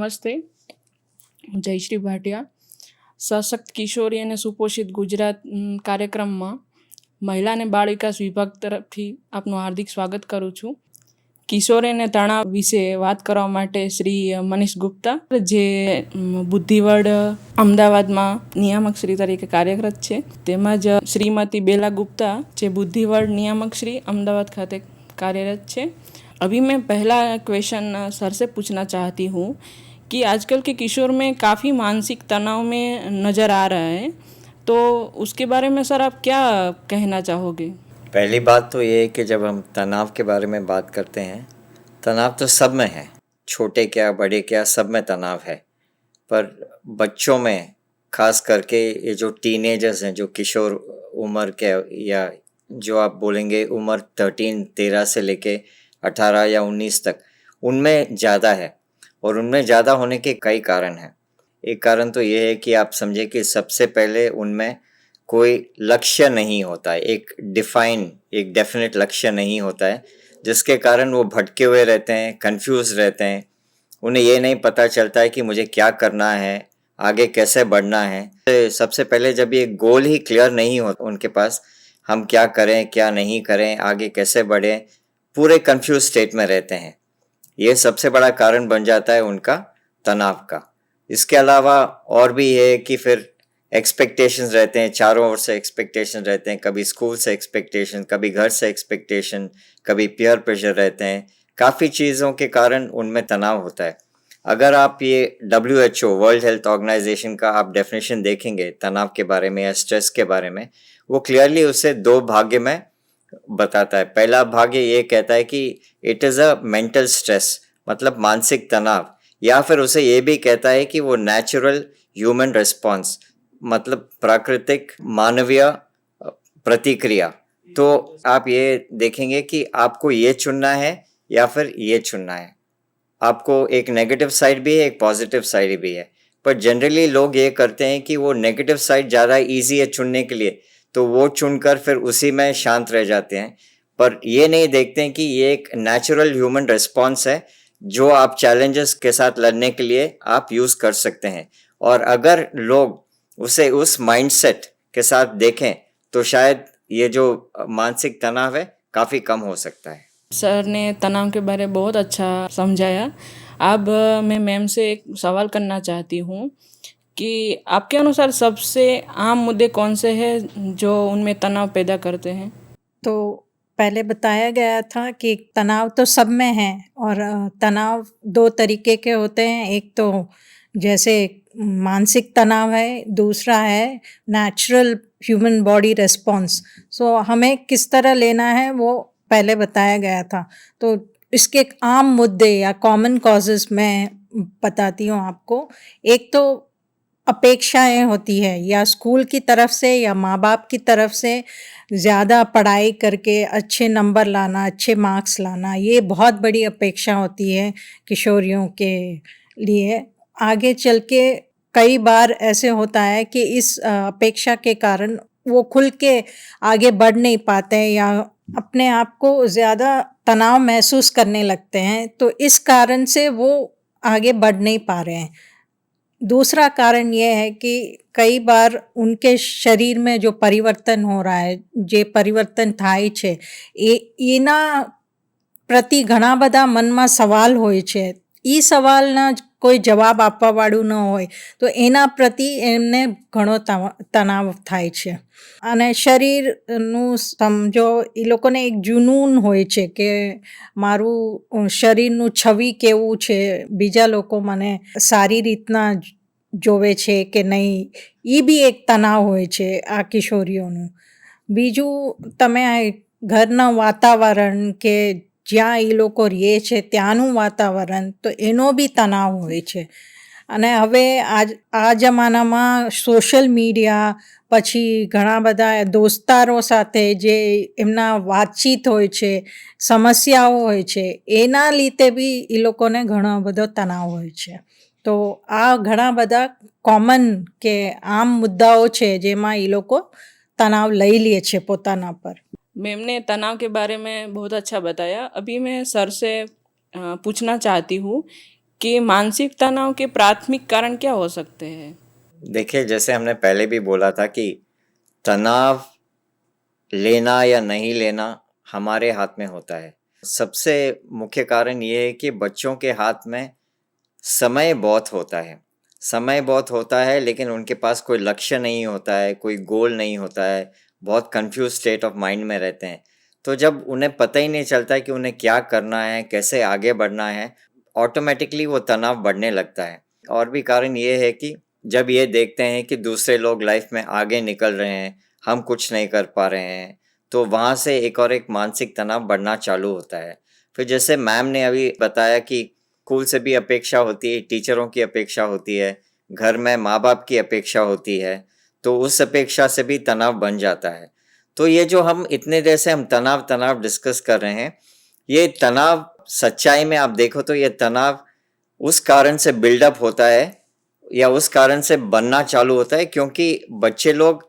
નમસ્તે, હું જયશ્રી ભાટિયા. સશક્ત કિશોરી અને સુપોષિત ગુજરાત કાર્યક્રમમાં મહિલા અને બાળ વિકાસ વિભાગ તરફથી આપનું હાર્દિક સ્વાગત કરું છું. કિશોરી અને તણાવ વિશે વાત કરવા માટે શ્રી મનીષ ગુપ્તા, જે બુદ્ધિવડ અમદાવાદમાં નિયામક શ્રી તરીકે કાર્યરત છે, તેમજ શ્રીમતી બેલા ગુપ્તા, જે બુદ્ધિવડ નિયામક શ્રી अहमदाबाद खाते कार्यरत છે. अभी मैं पहला क्वेश्चन सर से पूछना चाहती हूँ कि आजकल के किशोर में काफ़ी मानसिक तनाव में नज़र आ रहा है, तो उसके बारे में सर आप क्या कहना चाहोगे? पहली बात तो ये है कि जब हम तनाव के बारे में बात करते हैं, तनाव तो सब में है, छोटे क्या बड़े क्या सब में तनाव है, पर बच्चों में खास करके ये जो टीनेजर्स हैं, जो किशोर उम्र के, या जो आप बोलेंगे उम्र 13 से लेके 18 या 19 तक, उनमें ज़्यादा है. और उनमें ज़्यादा होने के कई कारण हैं. एक कारण तो ये है कि आप समझे कि सबसे पहले उनमें कोई लक्ष्य नहीं होता है, एक डेफिनेट लक्ष्य नहीं होता है, जिसके कारण वो भटके हुए रहते हैं, कंफ्यूज रहते हैं. उन्हें ये नहीं पता चलता है कि मुझे क्या करना है, आगे कैसे बढ़ना है. सबसे पहले जब ये गोल ही क्लियर नहीं होता उनके पास, हम क्या करें क्या नहीं करें, आगे कैसे बढ़ें, पूरे कंफ्यूज स्टेट में रहते हैं. ये सबसे बड़ा कारण बन जाता है उनका तनाव का. इसके अलावा और भी है कि फिर एक्सपेक्टेशंस रहते हैं, चारों ओर से एक्सपेक्टेशन रहते हैं, कभी स्कूल से एक्सपेक्टेशन, कभी घर से एक्सपेक्टेशन, कभी पीयर प्रेशर रहते हैं. काफ़ी चीज़ों के कारण उनमें तनाव होता है. अगर आप ये WHO वर्ल्ड हेल्थ ऑर्गेनाइजेशन का आप डेफिनेशन देखेंगे तनाव के बारे में या स्ट्रेस के बारे में, वो क्लियरली उसे 2 भाग में बताता है. पहला भाग ये कहता है कि it is a mental stress, मतलब मानसिक तनाव, या फिर उसे ये भी कहता है कि वो नेचुरल ह्यूमन रिस्पॉन्स, मतलब प्राकृतिक मानवीय प्रतिक्रिया. तो आप ये देखेंगे कि आपको ये चुनना है या फिर ये चुनना है. आपको एक नेगेटिव साइड भी है, एक पॉजिटिव साइड भी है, पर जनरली लोग ये करते हैं कि वो नेगेटिव साइड ज़्यादा इजी है चुनने के लिए, तो वो चुनकर फिर उसी में शांत रह जाते हैं. पर ये नहीं देखते हैं कि ये एक नेचुरल ह्यूमन रिस्पॉन्स है, जो आप चैलेंजेस के साथ लड़ने के लिए आप यूज़ कर सकते हैं. और अगर लोग उसे उस माइंडसेट के साथ देखें तो शायद ये जो मानसिक तनाव है काफ़ी कम हो सकता है. सर ने तनाव के बारे में बहुत अच्छा समझाया. अब मैं मैम से एक सवाल करना चाहती हूँ कि आपके अनुसार सबसे आम मुद्दे कौन से हैं जो उनमें तनाव पैदा करते हैं? तो पहले बताया गया था कि तनाव तो सब में है, और तनाव 2 तरीके के होते हैं. एक तो जैसे मानसिक तनाव है, दूसरा है नेचुरल ह्यूमन बॉडी रिस्पॉन्स. सो हमें किस तरह लेना है वो पहले बताया गया था. तो इसके आम मुद्दे या कॉमन कॉजेज़ मैं बताती हूँ आपको. एक तो अपेक्षाएं होती है, या स्कूल की तरफ से या माँ बाप की तरफ से ज़्यादा पढ़ाई करके अच्छे नंबर लाना, अच्छे मार्क्स लाना, ये बहुत बड़ी अपेक्षा होती है किशोरियों के लिए. आगे चल के कई बार ऐसे होता है कि इस अपेक्षा के कारण वो खुल के आगे बढ़ नहीं पाते हैं, या अपने आप को ज़्यादा तनाव महसूस करने लगते हैं. तो इस कारण से वो आगे बढ़ नहीं पा रहे हैं. दूसरा कारण ये है कि कई बार उनके शरीर में जो परिवर्तन हो रहा है, જે પરિવર્તન થાય છે, એના પ્રતિ ઘણા બધા મનમાં સવાલ હોય છે. એ સવાલના કોઈ જવાબ આપવાવાળું ન હોય તો એના પ્રતિ એમને ઘણો તણાવ થાય છે. અને શરીરનું સમજો, એ લોકોને એક જુનૂન હોય છે કે મારું શરીરનું છવી કેવું છે, બીજા લોકો મને સારી રીતના જોવે છે કે નહીં, એ બી એક તણાવ હોય છે આ કિશોરીઓનું. બીજું, તમે આ ઘરના વાતાવરણ કે જ્યાં એ લોકો રહે છે ત્યાંનું વાતાવરણ, તો એનો બી તણાવ હોય છે. અને હવે આ જમાનામાં સોશિયલ મીડિયા, પછી ઘણા બધા દોસ્તારો સાથે જે એમના વાતચીત હોય છે, સમસ્યાઓ હોય છે, એના લીધે બી એ લોકોને ઘણો બધો તણાવ હોય છે. તો આ ઘણા બધા કોમન કે આમ મુદ્દાઓ છે જેમાં એ લોકો તણાવ લઈ લે છે પોતાના પર. मैम ने तनाव के बारे में बहुत अच्छा बताया. अभी मैं सर से पूछना चाहती हूँ कि मानसिक तनाव के प्राथमिक कारण क्या हो सकते हैं? देखिए, जैसे हमने पहले भी बोला था कि तनाव लेना या नहीं लेना हमारे हाथ में होता है। सबसे मुख्य कारण ये है कि बच्चों के हाथ में समय बहुत होता है। समय बहुत होता है, लेकिन उनके पास कोई लक्ष्य नहीं होता है, कोई गोल नहीं होता है, बहुत कंफ्यूज स्टेट ऑफ माइंड में रहते हैं। तो जब उन्हें पता ही नहीं चलता है कि उन्हें क्या करना है, कैसे आगे बढ़ना है, ऑटोमेटिकली वो तनाव बढ़ने लगता है। और भी कारण ये है कि जब ये देखते हैं कि दूसरे लोग लाइफ में आगे निकल रहे हैं, हम कुछ नहीं कर पा रहे हैं, तो वहाँ से एक मानसिक तनाव बढ़ना चालू होता है। फिर जैसे मैम ने अभी बताया कि स्कूल से भी अपेक्षा होती है, टीचरों की अपेक्षा होती है, घर में माँ बाप की अपेक्षा होती है, तो उस अपेक्षा से भी तनाव बन जाता है। तो ये जो हम इतने देर से हम तनाव तनाव डिस्कस कर रहे हैं, ये तनाव सच्चाई में आप देखो तो ये तनाव उस कारण से बिल्डअप होता है या उस कारण से बनना चालू होता है क्योंकि बच्चे लोग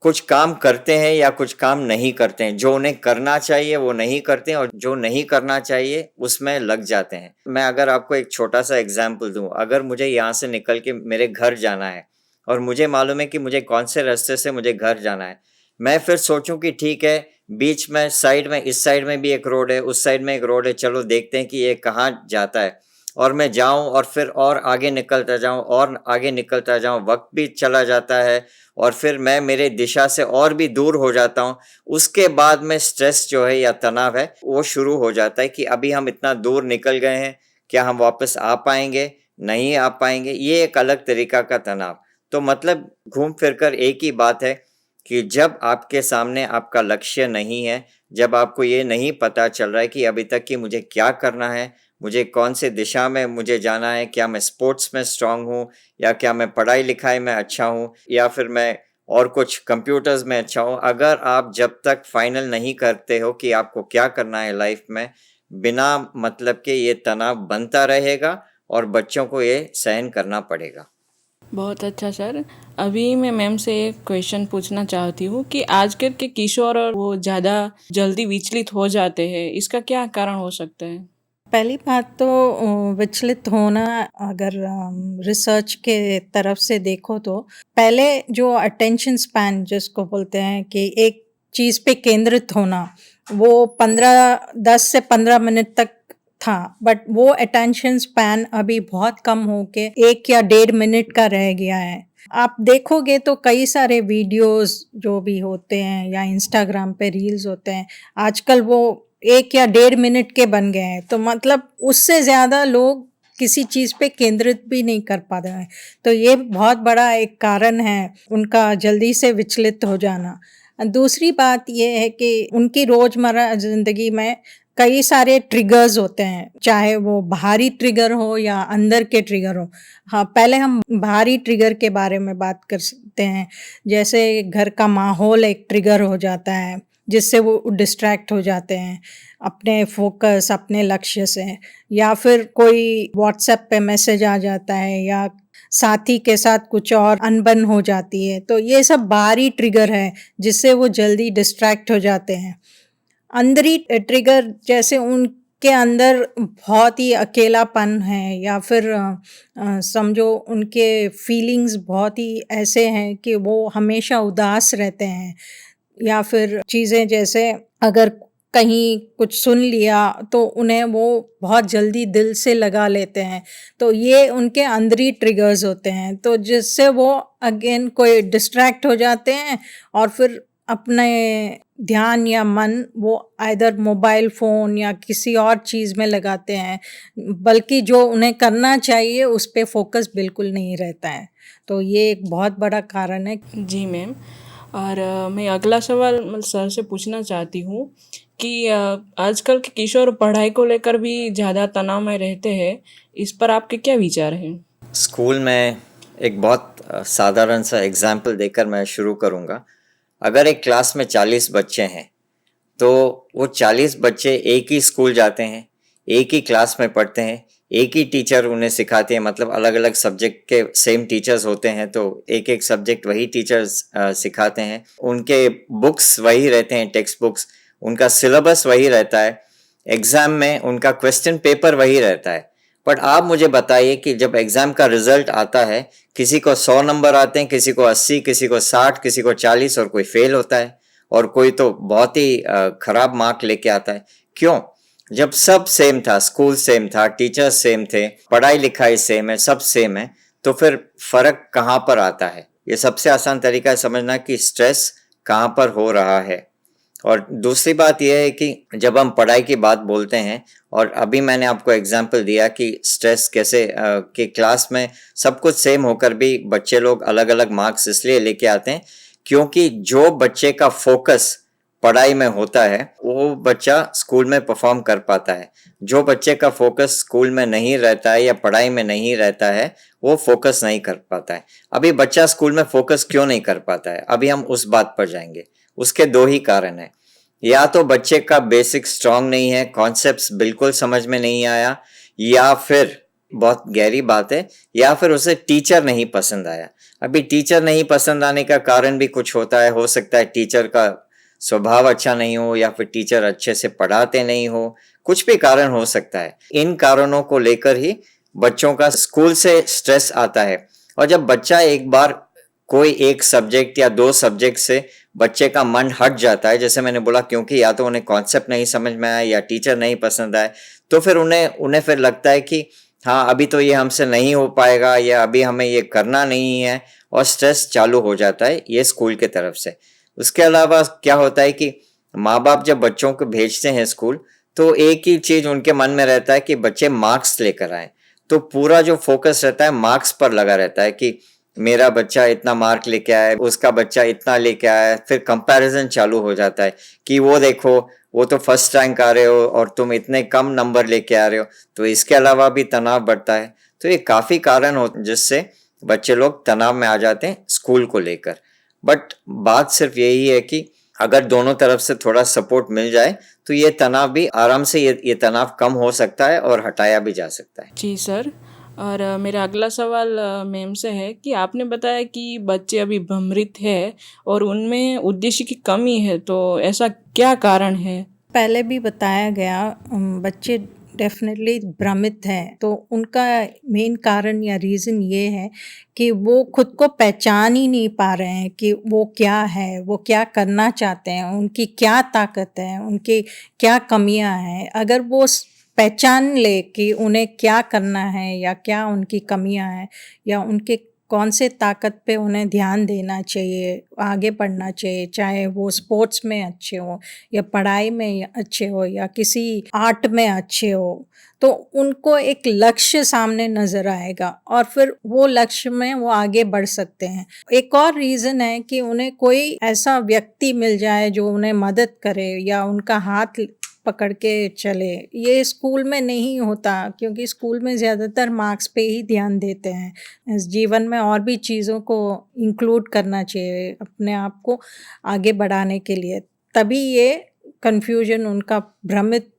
कुछ काम करते हैं या कुछ काम नहीं करते हैं। जो उन्हें करना चाहिए वो नहीं करते हैं और जो नहीं करना चाहिए उसमें लग जाते हैं। मैं अगर आपको एक छोटा सा एग्जाम्पल दूं, अगर मुझे यहाँ से निकल के मेरे घर जाना है और मुझे मालूम है कि मुझे कौन से रास्ते से मुझे घर जाना है, मैं फिर सोचूं कि ठीक है, बीच में साइड में इस साइड में भी एक रोड है, उस साइड में एक रोड है, चलो देखते हैं कि ये कहाँ जाता है, और मैं जाऊं और फिर और आगे निकलता जाऊं और आगे निकलता जाऊं, वक्त भी चला जाता है और फिर मैं मेरे दिशा से और भी दूर हो जाता हूं। उसके बाद में स्ट्रेस जो है या तनाव है वो शुरू हो जाता है कि अभी हम इतना दूर निकल गए हैं, क्या हम वापस आ पाएंगे, नहीं आ पाएंगे। ये एक अलग तरीका का तनाव। तो मतलब घूम फिर कर एक ही बात है कि जब आपके सामने आपका लक्ष्य नहीं है, जब आपको ये नहीं पता चल रहा है कि अभी तक कि मुझे क्या करना है, मुझे कौन से दिशा में मुझे जाना है, क्या मैं स्पोर्ट्स में स्ट्रांग हूँ या क्या मैं पढ़ाई लिखाई में अच्छा हूँ या फिर मैं और कुछ कंप्यूटर्स में अच्छा हूँ, अगर आप जब तक फाइनल नहीं करते हो कि आपको क्या करना है लाइफ में, बिना मतलब के ये तनाव बनता रहेगा और बच्चों को ये सहन करना पड़ेगा। बहुत अच्छा सर। अभी मैं मैम से एक क्वेश्चन पूछना चाहती हूँ कि आजकल के किशोर और वो ज़्यादा जल्दी विचलित हो जाते हैं, इसका क्या कारण हो सकता है? पहली बात तो विचलित होना, अगर रिसर्च के तरफ से देखो तो पहले जो अटेंशन स्पैन जिसको बोलते हैं कि एक चीज़ पे केंद्रित होना, वो 10 से 15 मिनट तक था, बट वो अटेंशन स्पैन अभी बहुत कम हो के 1 या 1.5 मिनट का रह गया है। आप देखोगे तो कई सारे वीडियोस जो भी होते हैं या इंस्टाग्राम पे रील्स होते हैं, आजकल वो 1 या 1.5 मिनट के बन गए हैं। तो मतलब उससे ज़्यादा लोग किसी चीज़ पे केंद्रित भी नहीं कर पा रहे हैं। तो ये बहुत बड़ा एक कारण है उनका जल्दी से विचलित हो जाना। दूसरी बात ये है कि उनकी रोज़मर्रा ज़िंदगी में कई सारे ट्रिगर्स होते हैं, चाहे वो बाहरी ट्रिगर हो या अंदर के ट्रिगर हो। हाँ, पहले हम बाहरी ट्रिगर के बारे में बात कर सकते हैं। जैसे घर का माहौल एक ट्रिगर हो जाता है, जिससे वो डिस्ट्रैक्ट हो जाते हैं अपने फोकस, अपने लक्ष्य से, या फिर कोई व्हाट्सएप पे मैसेज आ जाता है या साथी के साथ कुछ और अनबन हो जाती है। तो ये सब बाहरी ट्रिगर है जिससे वो जल्दी डिस्ट्रैक्ट हो जाते हैं। अंदरी ट्रिगर जैसे उनके अंदर बहुत ही अकेलापन है या फिर समझो उनके फीलिंग्स बहुत ही ऐसे हैं कि वो हमेशा उदास रहते हैं, या फिर चीज़ें जैसे अगर कहीं कुछ सुन लिया तो उन्हें वो बहुत जल्दी दिल से लगा लेते हैं। तो ये उनके अंदरी ट्रिगर्स होते हैं, तो जिससे वो अगेन कोई डिस्ट्रैक्ट हो जाते हैं और फिर अपने ध्यान या मन वो आइदर मोबाइल फ़ोन या किसी और चीज़ में लगाते हैं, बल्कि जो उन्हें करना चाहिए उस पे फ़ोकस बिल्कुल नहीं रहता है। तो ये एक बहुत बड़ा कारण है। जी मैम। और मैं अगला सवाल सर से पूछना चाहती हूँ कि आजकल के किशोर पढ़ाई को लेकर भी ज़्यादा तनाव में रहते हैं, इस पर आपके क्या विचार हैं? स्कूल में एक बहुत साधारण सा एग्जाम्पल देकर मैं शुरू करूँगा। अगर एक क्लास में 40 बच्चे हैं तो वो 40 बच्चे एक ही स्कूल जाते हैं, एक ही क्लास में पढ़ते हैं, एक ही टीचर उन्हें सिखाते हैं, मतलब अलग अलग सब्जेक्ट के सेम टीचर्स होते हैं तो एक एक सब्जेक्ट वही टीचर्स सिखाते हैं। उनके बुक्स वही रहते हैं, टेक्स्ट बुक्स, उनका सिलेबस वही रहता है, एग्ज़ाम में उनका क्वेश्चन पेपर वही रहता है, बट आप मुझे बताइए कि जब एग्जाम का रिजल्ट आता है, किसी को 100 नंबर आते हैं, किसी को 80, किसी को 60, किसी को 40 और कोई फेल होता है और कोई तो बहुत ही खराब मार्क लेके आता है। क्यों? जब सब सेम था, स्कूल सेम था, टीचर्स सेम थे, पढ़ाई लिखाई सेम है, सब सेम है, तो फिर फर्क कहाँ पर आता है? ये सबसे आसान तरीका है समझना कि स्ट्रेस कहाँ पर हो रहा है। और दूसरी बात यह है कि जब हम पढ़ाई की बात बोलते हैं, और अभी मैंने आपको एग्जाम्पल दिया कि स्ट्रेस कैसे कि क्लास में सब कुछ सेम होकर भी बच्चे लोग अलग अलग मार्क्स इसलिए लेके आते हैं क्योंकि जो बच्चे का फोकस पढ़ाई में होता है वो बच्चा स्कूल में परफॉर्म कर पाता है। जो बच्चे का फोकस स्कूल में नहीं रहता है या पढ़ाई में नहीं रहता है वो फोकस नहीं कर पाता है। अभी बच्चा स्कूल में फोकस क्यों नहीं कर पाता है, अभी हम उस बात पर जाएंगे। उसके दो ही कारण है, या तो बच्चे का बेसिक स्ट्रांग नहीं है, कॉन्सेप्ट्स बिल्कुल समझ में नहीं आया, या फिर बहुत गहरी बात है, या फिर उसे टीचर नहीं पसंद आया। अभी टीचर नहीं पसंद आने का कारण भी कुछ होता है, हो सकता है टीचर का स्वभाव अच्छा नहीं हो, या फिर टीचर अच्छे से पढ़ाते नहीं हो, कुछ भी कारण हो सकता है। इन कारणों को लेकर ही बच्चों का स्कूल से स्ट्रेस आता है। और जब बच्चा एक बार कोई एक सब्जेक्ट या दो सब्जेक्ट से बच्चे का मन हट जाता है, जैसे मैंने बोला, क्योंकि या तो उन्हें कॉन्सेप्ट नहीं समझ में आया या टीचर नहीं पसंद आए, तो फिर उन्हें फिर लगता है कि हाँ अभी तो ये हमसे नहीं हो पाएगा या अभी हमें ये करना नहीं है, और स्ट्रेस चालू हो जाता है ये स्कूल के तरफ से। उसके अलावा क्या होता है कि माँ बाप जब बच्चों को भेजते हैं स्कूल, तो एक ही चीज उनके मन में रहता है कि बच्चे मार्क्स लेकर आए। तो पूरा जो फोकस रहता है मार्क्स पर लगा रहता है कि मेरा बच्चा इतना मार्क लेके आया, उसका बच्चा इतना लेके आया। फिर कंपैरिजन चालू हो जाता है कि वो देखो वो तो फर्स्ट रैंक आ रहे हो और तुम इतने कम नंबर लेके आ रहे हो। तो इसके अलावा भी तनाव बढ़ता है। तो ये काफी कारण हो जिससे बच्चे लोग तनाव में आ जाते हैं स्कूल को लेकर। बट बात सिर्फ यही है कि अगर दोनों तरफ से थोड़ा सपोर्ट मिल जाए तो ये तनाव भी आराम से ये तनाव कम हो सकता है और हटाया भी जा सकता है। जी सर। और मेरा अगला सवाल मैम से है कि आपने बताया कि बच्चे अभी भ्रमित है और उनमें उद्देश्य की कमी है, तो ऐसा क्या कारण है? पहले भी बताया गया, बच्चे डेफिनेटली भ्रमित हैं, तो उनका मेन कारण या रीज़न ये है कि वो खुद को पहचान ही नहीं पा रहे हैं कि वो क्या है, वो क्या करना चाहते हैं, उनकी क्या ताकत है, उनकी क्या कमियां हैं। अगर वो पहचान ले कि उन्हें क्या करना है या क्या उनकी कमियां हैं या उनके कौन से ताकत पे उन्हें ध्यान देना चाहिए, आगे बढ़ना चाहिए, चाहे वो स्पोर्ट्स में अच्छे हो या पढ़ाई में अच्छे हो या किसी आर्ट में अच्छे हो, तो उनको एक लक्ष्य सामने नज़र आएगा और फिर वो लक्ष्य में वो आगे बढ़ सकते हैं। एक और रीज़न है कि उन्हें कोई ऐसा व्यक्ति मिल जाए जो उन्हें मदद करे या उनका हाथ पकड़ के चले। ये स्कूल में नहीं होता क्योंकि स्कूल में ज़्यादातर मार्क्स पे ही ध्यान देते हैं। इस जीवन में और भी चीज़ों को इंक्लूड करना चाहिए अपने आप को आगे बढ़ाने के लिए, तभी ये कन्फ्यूजन उनका भ्रमित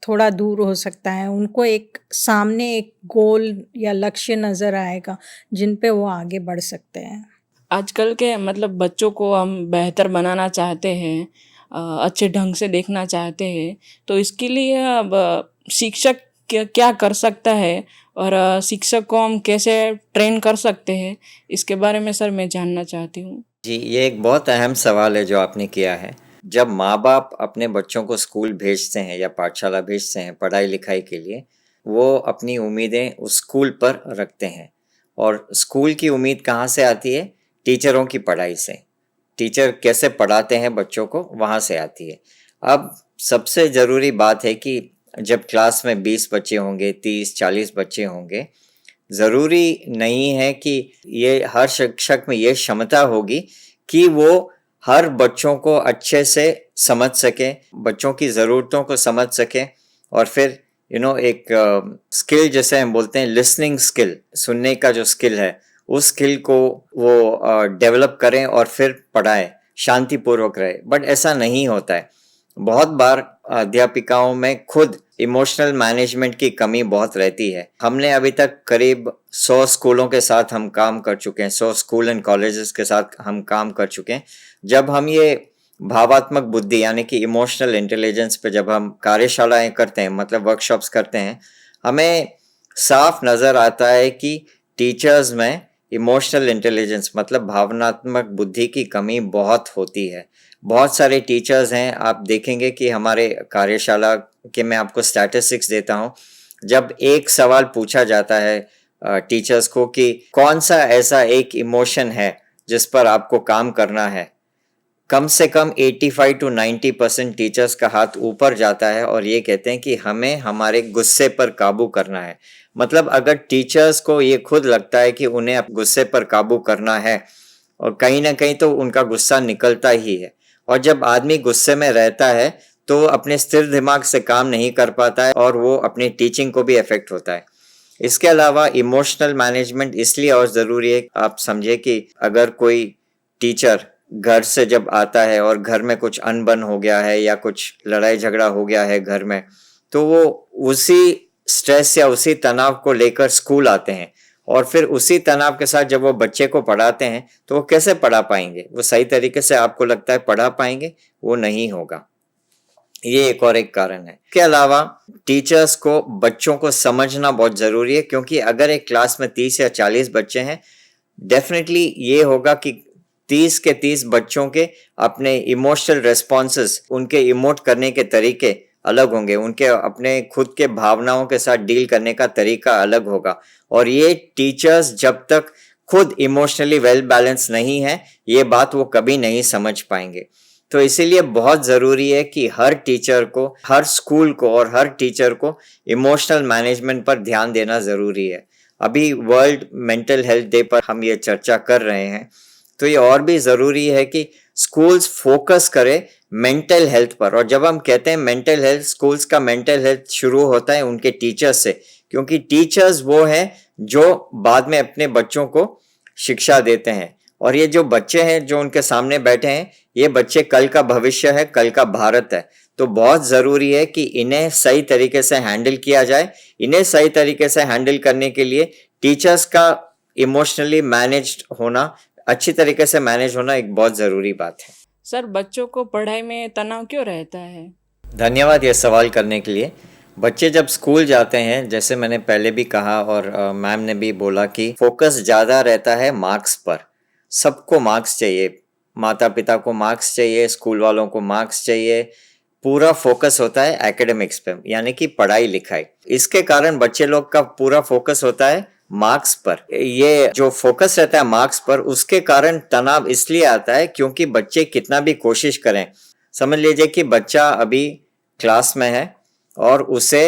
थोड़ा दूर हो सकता है। उनको एक सामने एक गोल या लक्ष्य नज़र आएगा जिन पे वो आगे बढ़ सकते हैं। आजकल के मतलब बच्चों को हम बेहतर बनाना चाहते हैं, अच्छे ढंग से देखना चाहते हैं, तो इसके लिए अब शिक्षक क्या कर सकता है और शिक्षक को हम कैसे ट्रेन कर सकते हैं, इसके बारे में सर मैं जानना चाहती हूँ। जी, ये एक बहुत अहम सवाल है जो आपने किया है। जब माँ बाप अपने बच्चों को स्कूल भेजते हैं या पाठशाला भेजते हैं पढ़ाई लिखाई के लिए, वो अपनी उम्मीदें उस स्कूल पर रखते हैं। और स्कूल की उम्मीद कहाँ से आती है? टीचरों की पढ़ाई से। टीचर कैसे पढ़ाते हैं बच्चों को, वहाँ से आती है। अब सबसे ज़रूरी बात है कि जब क्लास में 20 बच्चे होंगे, 30-40 बच्चे होंगे, ज़रूरी नहीं है कि ये हर शिक्षक में ये क्षमता होगी कि वो हर बच्चों को अच्छे से समझ सके, बच्चों की ज़रूरतों को समझ सके, और फिर एक स्किल जैसे हम बोलते हैं लिसनिंग स्किल, सुनने का जो स्किल है, उस स्किल को वो डेवलप करें और फिर पढ़ाएं, शांतिपूर्वक रहे। बट ऐसा नहीं होता है। बहुत बार अध्यापिकाओं में खुद इमोशनल मैनेजमेंट की कमी बहुत रहती है। हमने अभी तक करीब 100 स्कूलों के साथ हम काम कर चुके हैं, 100 स्कूल एंड कॉलेजेस के साथ हम काम कर चुके हैं। जब हम ये भावात्मक बुद्धि यानी कि इमोशनल इंटेलिजेंस पे जब हम कार्यशालाएं करते हैं, मतलब वर्कशॉप्स करते हैं, हमें साफ नजर आता है कि टीचर्स में इमोशनल इंटेलिजेंस मतलब भावनात्मक बुद्धि की कमी बहुत होती है। बहुत सारे टीचर्स हैं, आप देखेंगे कि हमारे कार्यशाला के मैं आपको स्टैटिस्टिक्स देता हूँ, जब एक सवाल पूछा जाता है टीचर्स को कि कौन सा ऐसा एक इमोशन है जिस पर आपको काम करना है, कम से कम 85 to 90% टीचर्स का हाथ ऊपर जाता है और ये कहते हैं कि हमें हमारे गुस्से पर काबू करना है। मतलब अगर टीचर्स को ये खुद लगता है कि उन्हें गुस्से पर काबू करना है और कहीं ना कहीं तो उनका गुस्सा निकलता ही है, और जब आदमी गुस्से में रहता है तो अपने स्थिर दिमाग से काम नहीं कर पाता है और वो अपनी टीचिंग को भी इफेक्ट होता है। इसके अलावा इमोशनल मैनेजमेंट इसलिए और ज़रूरी है, आप समझे कि अगर कोई टीचर घर से जब आता है और घर में कुछ अनबन हो गया है या कुछ लड़ाई झगड़ा हो गया है घर में, तो वो उसी स्ट्रेस या उसी तनाव को लेकर स्कूल आते हैं और फिर उसी तनाव के साथ जब वो बच्चे को पढ़ाते हैं तो वो कैसे पढ़ा पाएंगे? वो सही तरीके से आपको लगता है पढ़ा पाएंगे? वो नहीं होगा। ये एक और एक कारण है। इसके अलावा टीचर्स को बच्चों को समझना बहुत जरूरी है, क्योंकि अगर एक क्लास में 30 या 40 बच्चे हैं, डेफिनेटली ये होगा कि 30 के 30 बच्चों के अपने इमोशनल रेस्पॉन्सेस, उनके इमोट करने के तरीके अलग होंगे, उनके अपने खुद के भावनाओं के साथ डील करने का तरीका अलग होगा, और ये टीचर्स जब तक खुद इमोशनली वेल बैलेंस नहीं है, ये बात वो कभी नहीं समझ पाएंगे। तो इसीलिए बहुत ज़रूरी है कि हर टीचर को, हर स्कूल को और हर टीचर को इमोशनल मैनेजमेंट पर ध्यान देना ज़रूरी है। अभी वर्ल्ड मेंटल हेल्थ डे पर हम ये चर्चा कर रहे हैं, तो ये और भी ज़रूरी है कि स्कूल्स फोकस करें मेंटल हेल्थ पर। और जब हम कहते हैं मेंटल हेल्थ, स्कूल्स का मेंटल हेल्थ शुरू होता है उनके टीचर्स से, क्योंकि टीचर्स वो हैं जो बाद में अपने बच्चों को शिक्षा देते हैं, और ये जो बच्चे हैं जो उनके सामने बैठे हैं, ये बच्चे कल का भविष्य है, कल का भारत है। तो बहुत ज़रूरी है कि इन्हें सही तरीके से हैंडल किया जाए। इन्हें सही तरीके से हैंडल करने के लिए टीचर्स का इमोशनली मैनेज्ड होना, अच्छी तरीके से मैनेज होना एक बहुत ज़रूरी बात है। सर, बच्चों को पढ़ाई में तनाव क्यों रहता है? धन्यवाद ये सवाल करने के लिए। बच्चे जब स्कूल जाते हैं, जैसे मैंने पहले भी कहा और मैम ने भी बोला कि फोकस ज़्यादा रहता है मार्क्स पर। सबको मार्क्स चाहिए, माता पिता को मार्क्स चाहिए, स्कूल वालों को मार्क्स चाहिए, पूरा फोकस होता है एकेडमिक्स पे, यानी कि पढ़ाई लिखाई। इसके कारण बच्चे लोग का पूरा फोकस होता है मार्क्स पर। ये जो फोकस रहता है मार्क्स पर, उसके कारण तनाव इसलिए आता है क्योंकि बच्चे कितना भी कोशिश करें, समझ लीजिए कि बच्चा अभी क्लास में है और उसे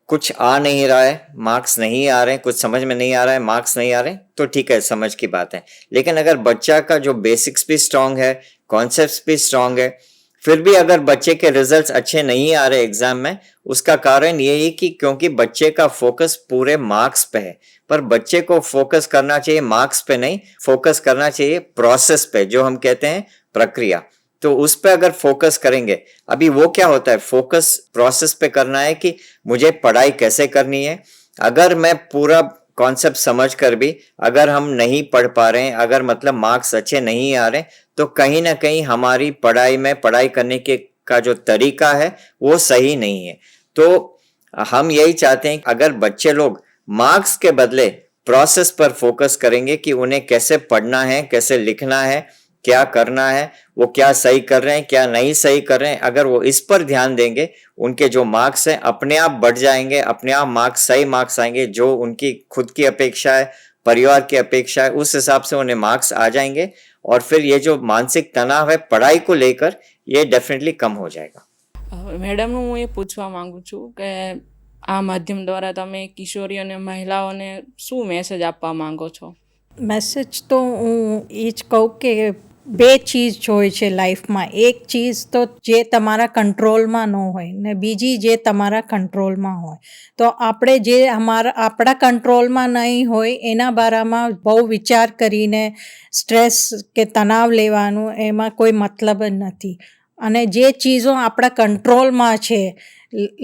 कुछ आ नहीं रहा है, मार्क्स नहीं आ रहे हैं, कुछ समझ में नहीं आ रहा है, मार्क्स नहीं आ रहे, तो ठीक है, समझ की बात है। लेकिन अगर बच्चा का जो बेसिक्स भी स्ट्रांग है, कॉन्सेप्ट्स भी स्ट्रांग है, फिर भी अगर बच्चे के रिजल्ट्स अच्छे नहीं आ रहे एग्जाम में, उसका कारण यही कि क्योंकि बच्चे का फोकस पूरे मार्क्स पे है। पर बच्चे को फोकस करना चाहिए मार्क्स पे नहीं, फोकस करना चाहिए प्रोसेस पे, जो हम कहते हैं प्रक्रिया। तो उस पे अगर फोकस करेंगे, अभी वो क्या होता है, फोकस प्रोसेस पे करना है कि मुझे पढ़ाई कैसे करनी है। अगर मैं पूरा कॉन्सेप्ट समझ कर भी अगर हम नहीं पढ़ पा रहे हैं, अगर मतलब मार्क्स अच्छे नहीं आ रहे, तो कहीं ना कहीं हमारी पढ़ाई में, पढ़ाई करने के का जो तरीका है वो सही नहीं है। तो हम यही चाहते हैं कि अगर बच्चे लोग मार्क्स के बदले प्रोसेस पर फोकस करेंगे कि उन्हें कैसे पढ़ना है, कैसे लिखना है, क्या करना है, वो क्या सही कर रहे हैं, क्या नहीं सही कर रहे हैं, अगर वो इस पर ध्यान देंगे, उनके जो मार्क्स हैं अपने आप बढ़ जाएंगे, अपने आप मार्क्स, सही मार्क्स आएंगे, जो उनकी खुद की अपेक्षा है, परिवार की अपेक्षा है, उस हिसाब से उन्हें मार्क्स आ जाएंगे, और फिर ये जो मानसिक तनाव है पढ़ाई को लेकर, ये डेफिनेटली कम हो जाएगा। મેડમનું હું એ પૂછવા માંગુ છું કે આ માધ્યમ દ્વારા તમે કિશોરી અને મહિલાઓને શું મેસેજ આપવા માંગો છો? મેસેજ તો હું એ જ કહું કે બે ચીજ હોય છે લાઈફમાં. એક ચીજ તો જે તમારા કંટ્રોલમાં ન હોય ને બીજી જે તમારા કંટ્રોલમાં હોય. તો આપણે જે આપણા કંટ્રોલમાં નહીં હોય એના બારામાં બહુ વિચાર કરીને સ્ટ્રેસ કે તણાવ લેવાનું એમાં કોઈ મતલબ જ નથી. અને જે ચીજો આપણા કંટ્રોલમાં છે,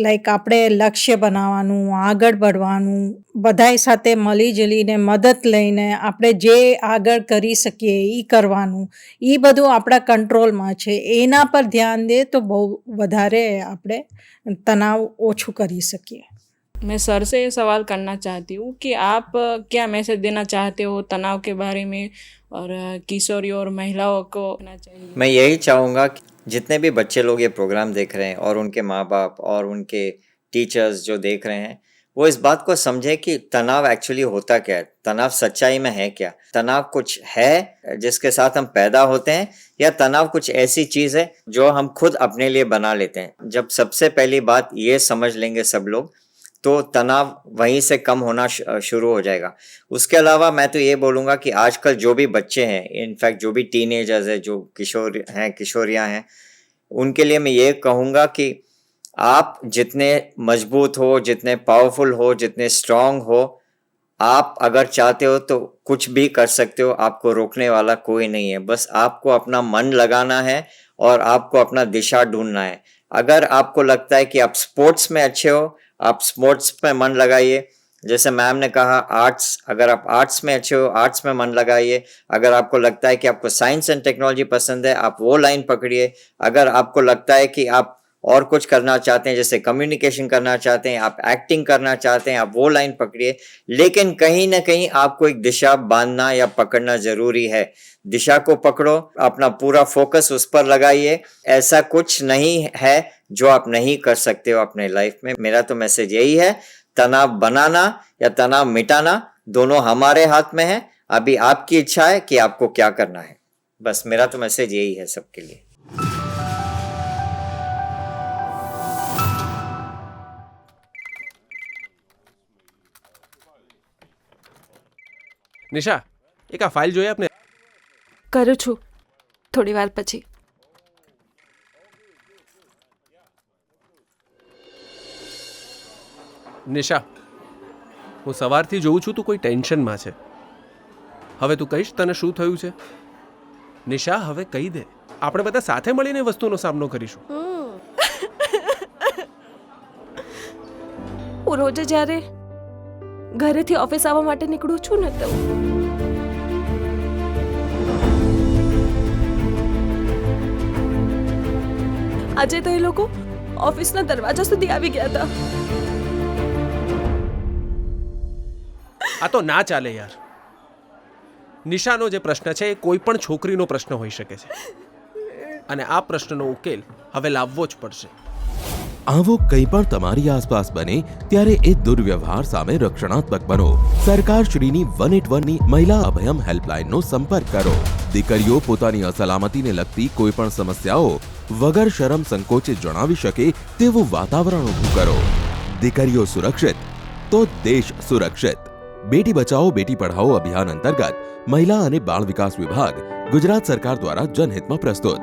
લાઈક આપણે લક્ષ્ય બનાવવાનું, આગળ बढ़વાનું, બધાય સાથે મળી જલીને મદદ લઈને આપણે જે આગળ કરી શકીએ એ કરવાનું, એ બધું આપણા કંટ્રોલમાં છે. એના પર ધ્યાન દે તો બહુ વધારે આપણે તણાવ ઓછું કરી શકીએ. मैं सर से ये सवाल करना चाहती हूँ कि आप क्या मैसेज देना चाहते हो तनाव के बारे में और किशोरियों और महिलाओं को करना चाहिए। मैं यही चाहूँगा कि जितने भी बच्चे लोग ये प्रोग्राम देख रहे हैं और उनके माँ बाप और उनके टीचर्स जो देख रहे हैं, वो इस बात को समझे कि तनाव एक्चुअली होता क्या है, तनाव सच्चाई में है क्या, तनाव कुछ है जिसके साथ हम पैदा होते हैं या तनाव कुछ ऐसी चीज़ है जो हम खुद अपने लिए बना लेते हैं। जब सबसे पहली बात ये समझ लेंगे सब लोग, तो तनाव वहीं से कम होना शुरू हो जाएगा। उसके अलावा मैं तो ये बोलूँगा कि आजकल जो भी बच्चे हैं, इनफैक्ट जो भी टीनेजर्स हैं, जो किशोर हैं, किशोरियाँ हैं, उनके लिए मैं ये कहूँगा कि आप जितने मजबूत हो, जितने पावरफुल हो, जितने स्ट्रांग हो, आप अगर चाहते हो तो कुछ भी कर सकते हो, आपको रोकने वाला कोई नहीं है। बस आपको अपना मन लगाना है और आपको अपना दिशा ढूंढना है। अगर आपको लगता है कि आप स्पोर्ट्स में अच्छे हो, आप स्पोर्ट्स में मन लगाइए। जैसे मैम ने कहा आर्ट्स, अगर आप आर्ट्स में अच्छे हो, आर्ट्स में मन लगाइए। अगर आपको लगता है कि आपको साइंस एंड टेक्नोलॉजी पसंद है, आप वो लाइन पकड़िए। अगर आपको लगता है कि आप और कुछ करना चाहते हैं, जैसे कम्युनिकेशन करना चाहते हैं, आप एक्टिंग करना चाहते हैं, आप वो लाइन पकड़िए। लेकिन कहीं ना कहीं आपको एक दिशा बांधना या पकड़ना जरूरी है। दिशा को पकड़ो, अपना पूरा फोकस उस पर लगाइए। ऐसा कुछ नहीं है जो आप नहीं कर सकते हो अपने लाइफ में। मेरा तो मैसेज यही है, तनाव बनाना या तनाव मिटाना दोनों हमारे हाथ में है। अभी आपकी इच्छा है कि आपको क्या करना है। बस मेरा तो मैसेज यही है सबके लिए। નિશા, એક આ ફાઇલ જોઈએ આપને. કરું છું થોડી વાર પછી. નિશા, હું સવારથી જોઉં છું તું કોઈ ટેન્શનમાં છે. હવે તું કહીશ તને શું થયું છે? નિશા, હવે કહી દે. આપણે બધા સાથે મળીને વસ્તુનો સામનો કરીશું. હું રોજે જ્યારે ઘરેથી ઓફિસ આવવા માટે નીકળું છું ને તો આજે તો એ લોકો ઓફિસના દરવાજા સુધી આવી ગયા હતા. આ તો ના ચાલે યાર. નિશાનો જે પ્રશ્ન છે એ કોઈ પણ છોકરીનો પ્રશ્ન હોઈ શકે છે અને આ પ્રશ્નનો ઉકેલ હવે લાવવો જ પડશે. આવો કંઈ પણ તમારી આસપાસ બને ત્યારે એ દુર્વ્યવહાર સામે રક્ષણાત્મક બનો. સરકારશ્રીની 181ની મહિલા અભયમ હેલ્પલાઇનનો સંપર્ક કરો. દીકરીઓ પોતાની અસલામતીને લગતી કોઈ પણ સમસ્યાઓ વગર શરમ સંકોચે જણાવી શકે તેવું વાતાવરણ ઊભું કરો. દીકરીઓ સુરક્ષિત તો દેશ સુરક્ષિત. બેટી બચાવો બેટી પઢાઓ અભિયાન અંતર્ગત મહિલા અને બાળ વિકાસ વિભાગ ગુજરાત સરકાર દ્વારા જનહિતમાં પ્રસ્તુત.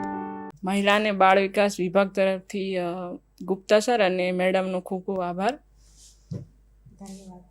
મહિલા અને બાળ વિકાસ વિભાગ તરફથી ગુપ્તા સર અને મેડમનો ખૂબ ખૂબ આભાર. ધન્યવાદ.